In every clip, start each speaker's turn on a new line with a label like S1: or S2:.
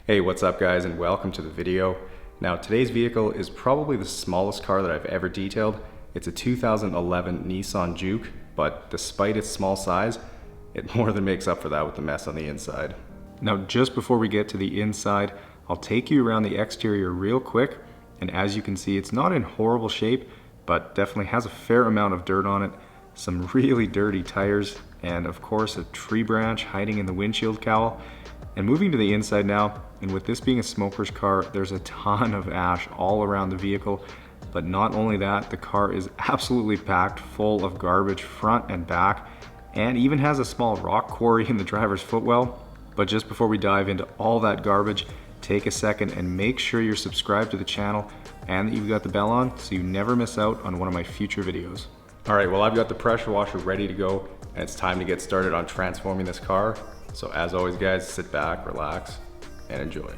S1: Hey, what's up guys, and welcome to the video. Now today's vehicle is probably the smallest car that I've ever detailed. It's a 2011 Nissan Juke, but despite its small size, it more than makes up for that with the mess on the inside. Now just before we get to the inside, I'll take you around the exterior real quick, and as you can see, it's not in horrible shape, but definitely has a fair amount of dirt on it, some really dirty tires, and of course a tree branch hiding in the windshield cowl. And moving to the inside now, and with this being a smoker's car, there's a ton of ash all around the vehicle. But not only that, the car is absolutely packed full of garbage front and back, and even has a small rock quarry in the driver's footwell. But just before we dive into all that garbage, take a second and make sure you're subscribed to the channel and that you've got the bell on so you never miss out on one of my future videos. All right, well, I've got the pressure washer ready to go, and it's time to get started on transforming this car. So as always guys, sit back, relax, and enjoy.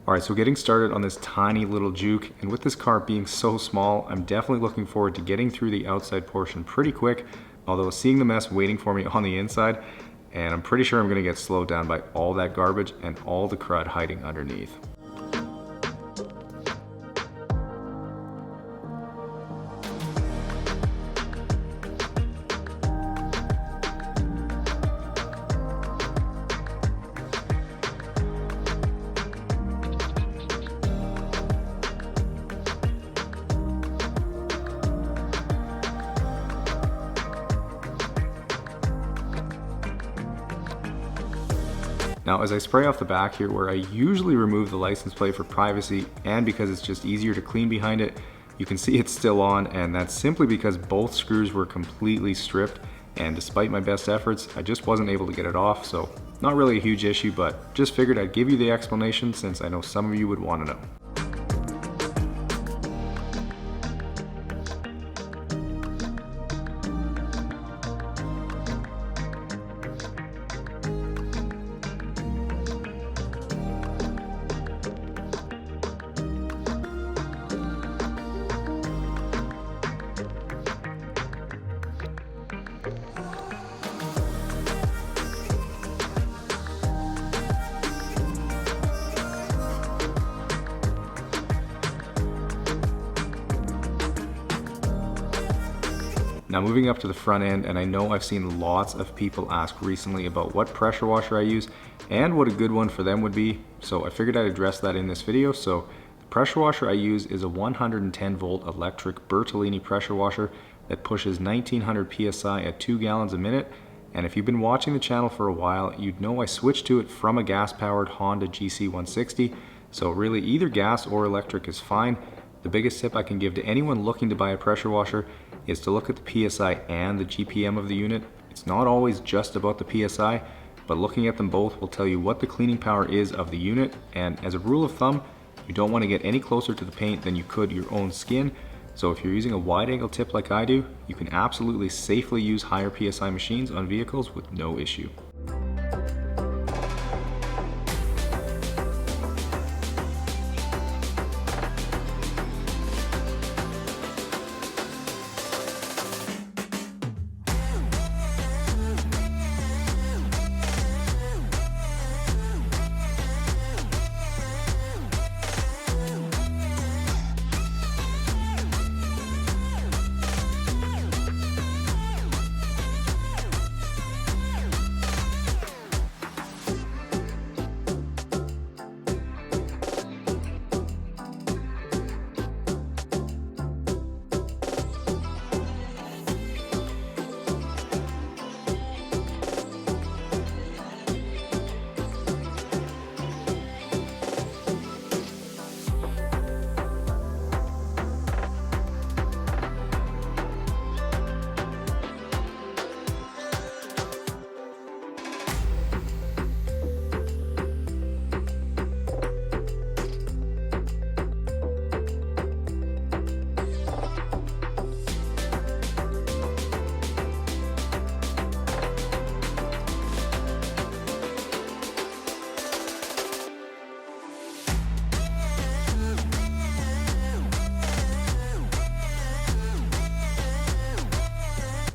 S1: All right, so getting started on this tiny little Juke, and with this car being so small, I'm definitely looking forward to getting through the outside portion pretty quick, although seeing the mess waiting for me on the inside, and I'm pretty sure I'm gonna get slowed down by all that garbage and all the crud hiding underneath. Now as I spray off the back here, where I usually remove the license plate for privacy and because it's just easier to clean behind it, you can see it's still on, and that's simply because both screws were completely stripped, and despite my best efforts, I just wasn't able to get it off. So not really a huge issue, but just figured I'd give you the explanation since I know some of you would want to know. Now moving up to the front end, and I know I've seen lots of people ask recently about what pressure washer I use and what a good one for them would be, so I figured I'd address that in this video. So the pressure washer I use is a 110 volt electric Bertolini pressure washer that pushes 1900 psi at 2 gallons a minute, and if you've been watching the channel for a while, you'd know I switched to it from a gas powered Honda GC160, so really either gas or electric is fine. The biggest tip I can give to anyone looking to buy a pressure washer is to look at the PSI and the GPM of the unit. It's not always just about the PSI, but looking at them both will tell you what the cleaning power is of the unit, and as a rule of thumb, you don't want to get any closer to the paint than you could your own skin. So if you're using a wide angle tip like I do, you can absolutely safely use higher PSI machines on vehicles with no issue.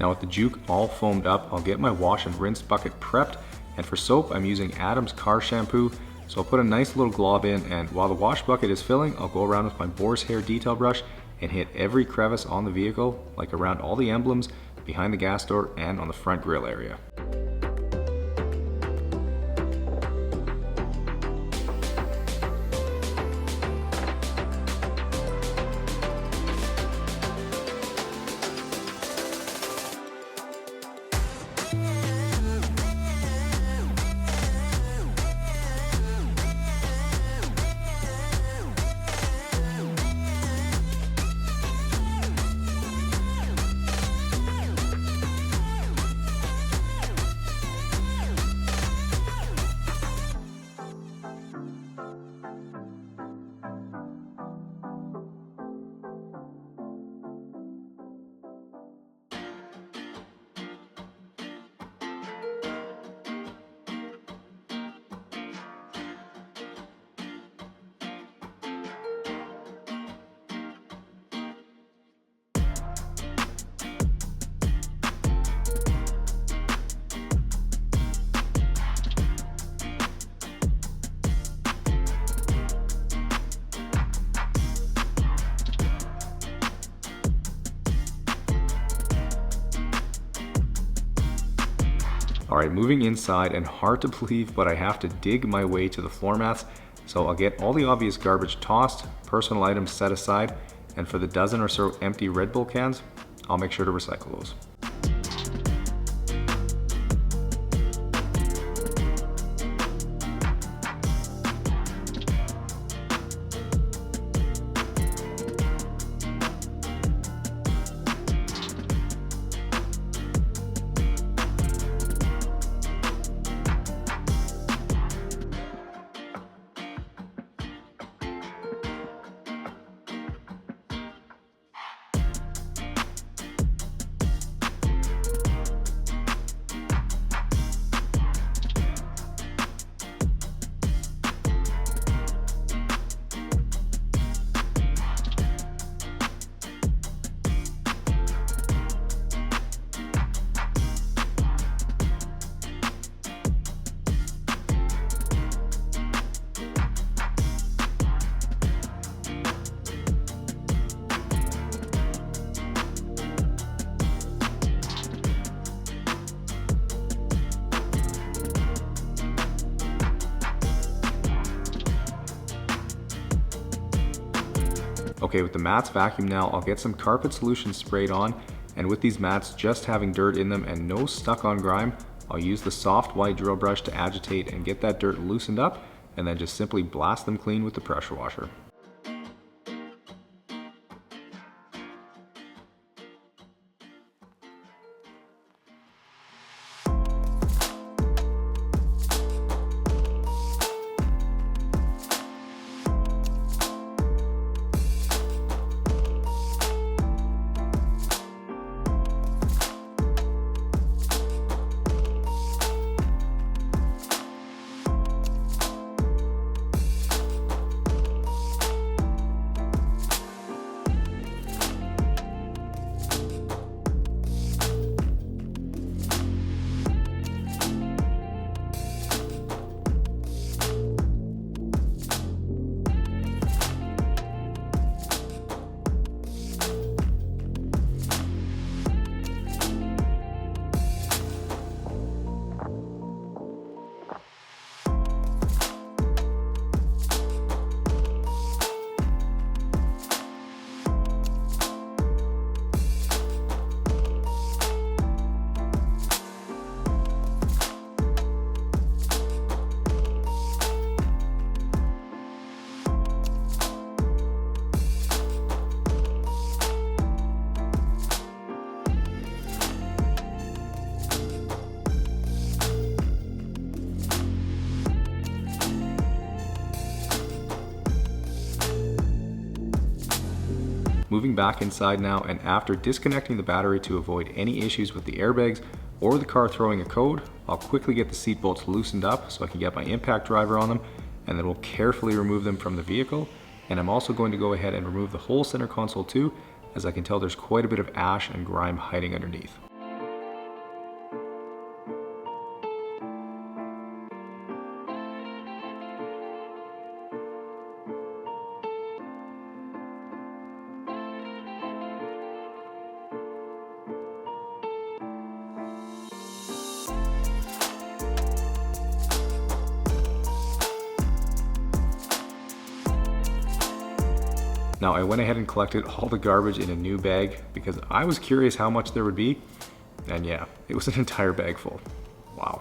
S1: Now with the Juke all foamed up, I'll get my wash and rinse bucket prepped, and for soap I'm using Adam's car shampoo. So I'll put a nice little glob in, and while the wash bucket is filling, I'll go around with my boar's hair detail brush and hit every crevice on the vehicle, like around all the emblems, behind the gas door, and on the front grille area. Alright, moving inside, and hard to believe, but I have to dig my way to the floor mats. So I'll get all the obvious garbage tossed, personal items set aside, and for the dozen or so empty Red Bull cans, I'll make sure to recycle those. Okay, with the mats vacuumed now, I'll get some carpet solution sprayed on, and with these mats just having dirt in them and no stuck on grime, I'll use the soft white drill brush to agitate and get that dirt loosened up, and then just simply blast them clean with the pressure washer. Moving back inside now, and after disconnecting the battery to avoid any issues with the airbags or the car throwing a code, I'll quickly get the seat bolts loosened up so I can get my impact driver on them, and then we'll carefully remove them from the vehicle. And I'm also going to go ahead and remove the whole center console too, as I can tell there's quite a bit of ash and grime hiding underneath. Now I went ahead and collected all the garbage in a new bag because I was curious how much there would be, and yeah, it was an entire bag full. Wow.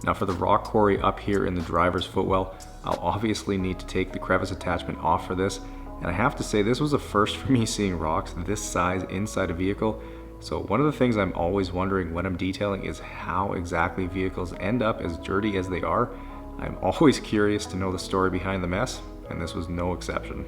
S1: Now for the rock quarry up here in the driver's footwell, I'll obviously need to take the crevice attachment off for this, and I have to say this was a first for me seeing rocks this size inside a vehicle. So one of the things I'm always wondering when I'm detailing is how exactly vehicles end up as dirty as they are. I'm always curious to know the story behind the mess, and this was no exception.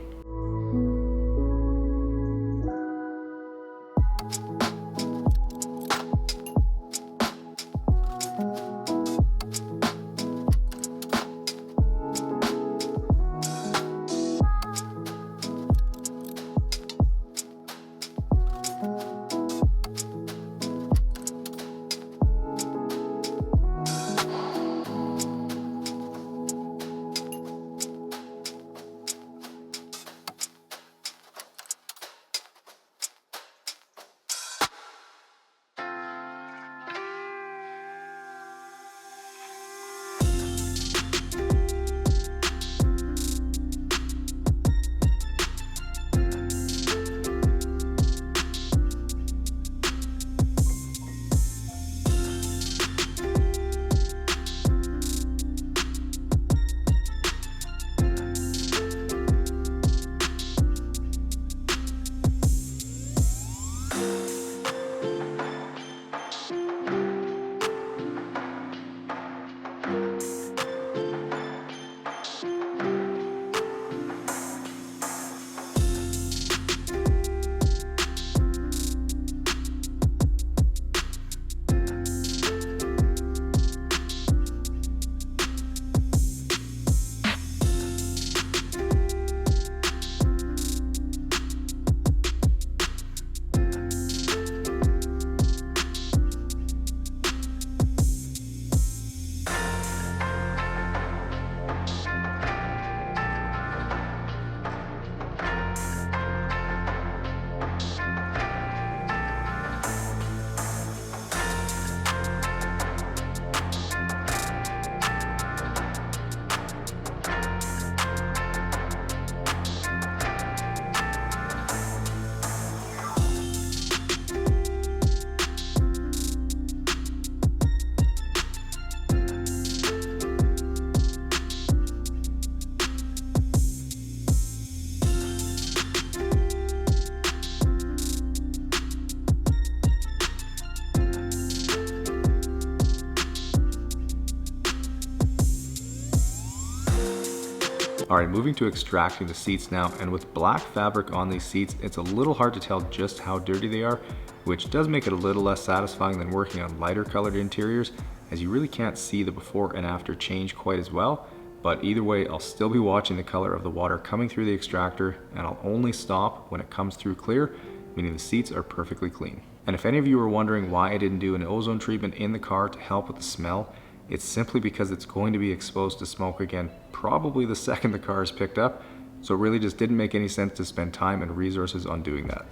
S1: Alright, moving to extracting the seats now, and with black fabric on these seats, it's a little hard to tell just how dirty they are, which does make it a little less satisfying than working on lighter colored interiors, as you really can't see the before and after change quite as well. But either way, I'll still be watching the color of the water coming through the extractor, and I'll only stop when it comes through clear, meaning the seats are perfectly clean. And if any of you were wondering why I didn't do an ozone treatment in the car to help with the smell, it's simply because it's going to be exposed to smoke again, probably the second the car is picked up, So it really just didn't make any sense to spend time and resources on doing that.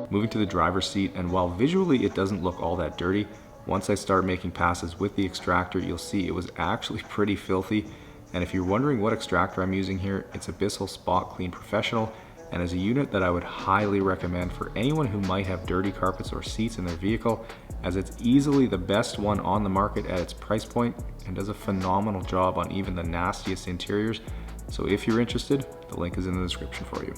S1: Moving to the driver's seat, and while visually it doesn't look all that dirty, once I start making passes with the extractor, you'll see it was actually pretty filthy. And if you're wondering what extractor I'm using here, it's Abyssal Spot Clean Professional, and is a unit that I would highly recommend for anyone who might have dirty carpets or seats in their vehicle, as it's easily the best one on the market at its price point and does a phenomenal job on even the nastiest interiors. So if you're interested, the link is in the description for you.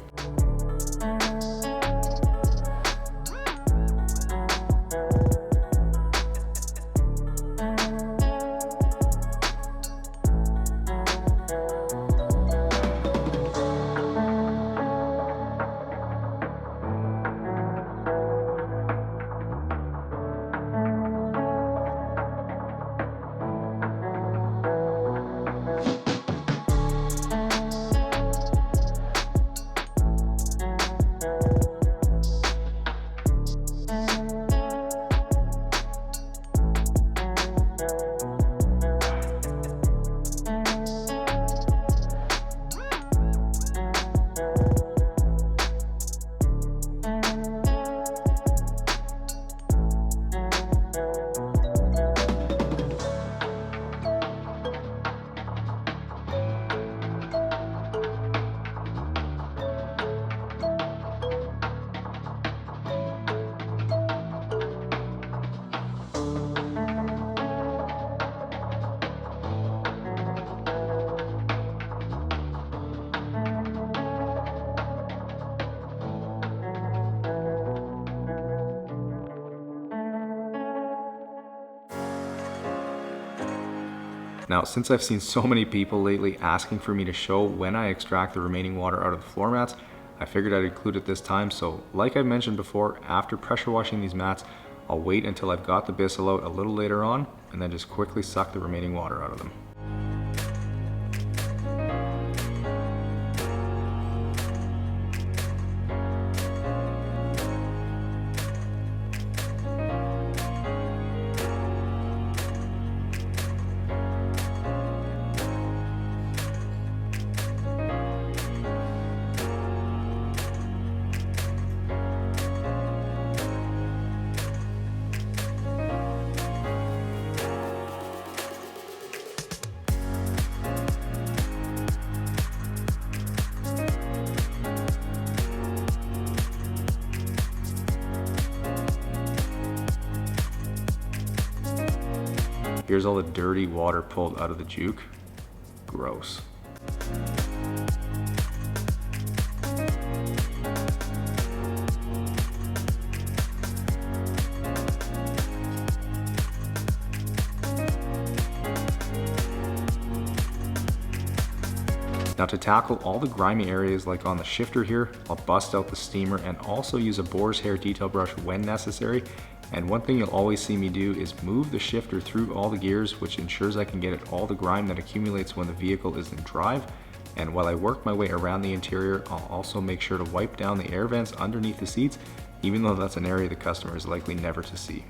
S1: Now, since I've seen so many people lately asking for me to show when I extract the remaining water out of the floor mats, I figured I'd include it this time. So like I mentioned before, after pressure washing these mats, I'll wait until I've got the Abyssal out a little later on and then just quickly suck the remaining water out of them. Here's all the dirty water pulled out of the Juke. Gross. Now to tackle all the grimy areas like on the shifter here, I'll bust out the steamer and also use a boar's hair detail brush when necessary. And one thing you'll always see me do is move the shifter through all the gears, which ensures I can get at all the grime that accumulates when the vehicle is in drive. And while I work my way around the interior, I'll also make sure to wipe down the air vents underneath the seats, even though that's an area the customer is likely never to see.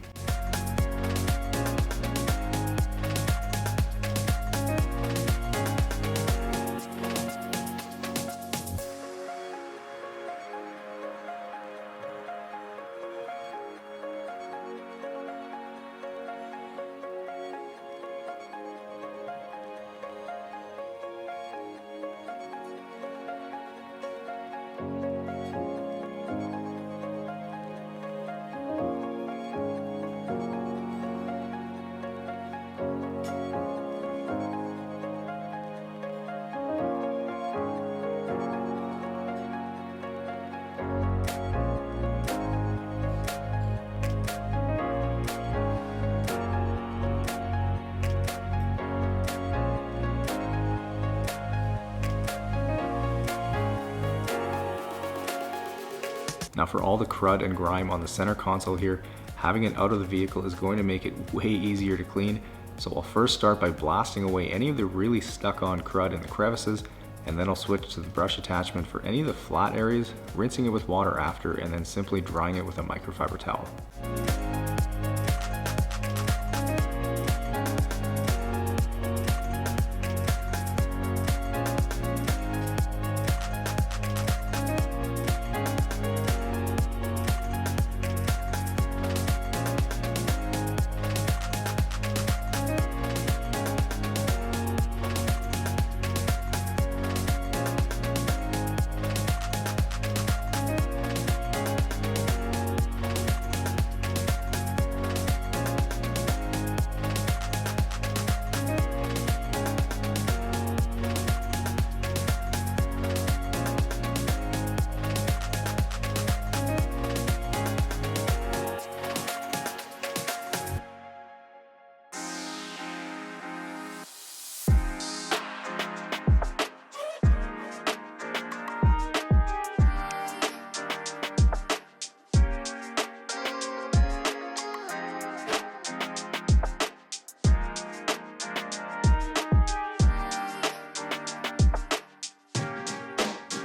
S1: Now for all the crud and grime on the center console here, having it out of the vehicle is going to make it way easier to clean. So I'll first start by blasting away any of the really stuck on crud in the crevices, and then I'll switch to the brush attachment for any of the flat areas, rinsing it with water after, and then simply drying it with a microfiber towel.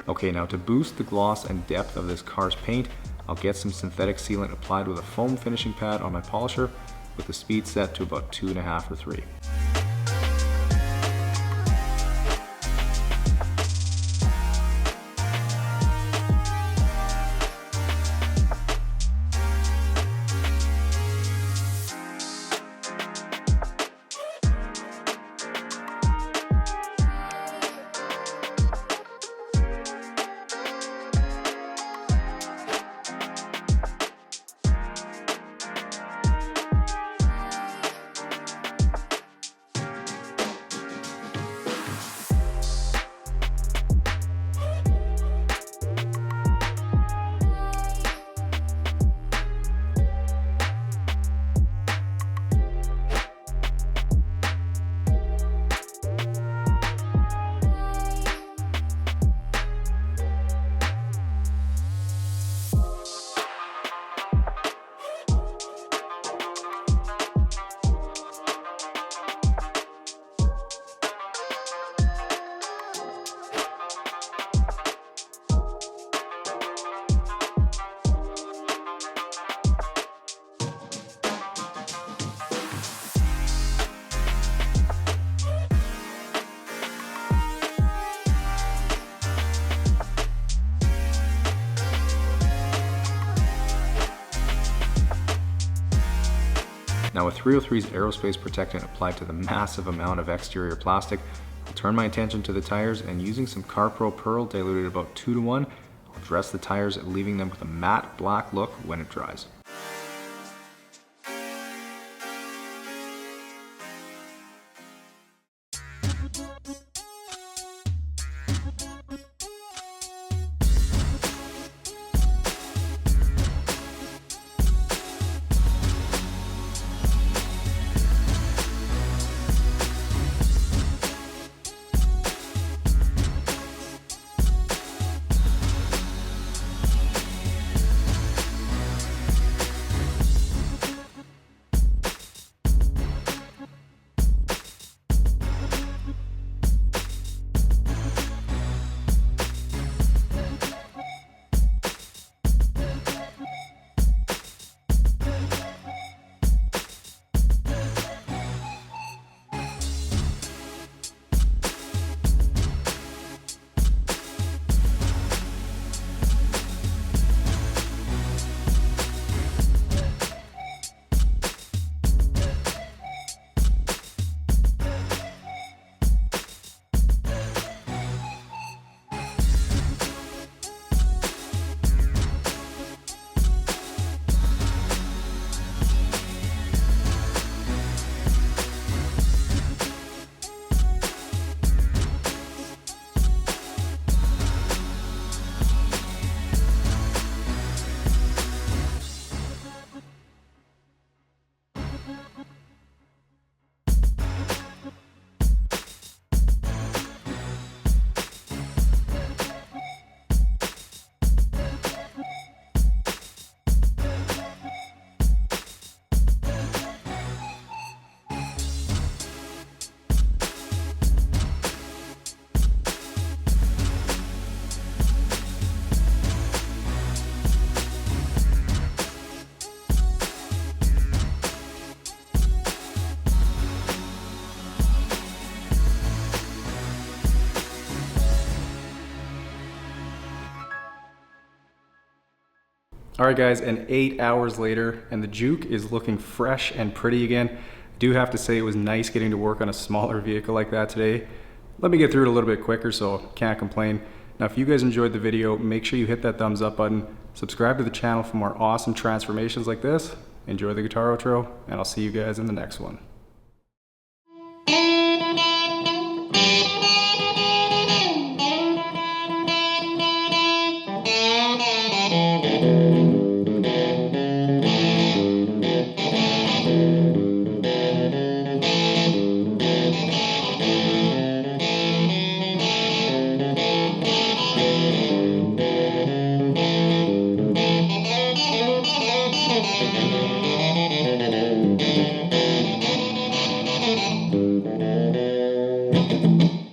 S1: Okay, now to boost the gloss and depth of this car's paint, I'll get some synthetic sealant applied with a foam finishing pad on my polisher with the speed set to about 2.5 or 3. Now with 303's aerospace protectant applied to the massive amount of exterior plastic, I'll turn my attention to the tires, and using some CarPro Pearl diluted about 2:1, I'll dress the tires, leaving them with a matte black look when it dries. Alright guys, and 8 hours later, and the Juke is looking fresh and pretty again. I do have to say it was nice getting to work on a smaller vehicle like that today. Let me get through it a little bit quicker, so can't complain. Now if you guys enjoyed the video, make sure you hit that thumbs up button, subscribe to the channel for more awesome transformations like this, enjoy the guitar outro, and I'll see you guys in the next one.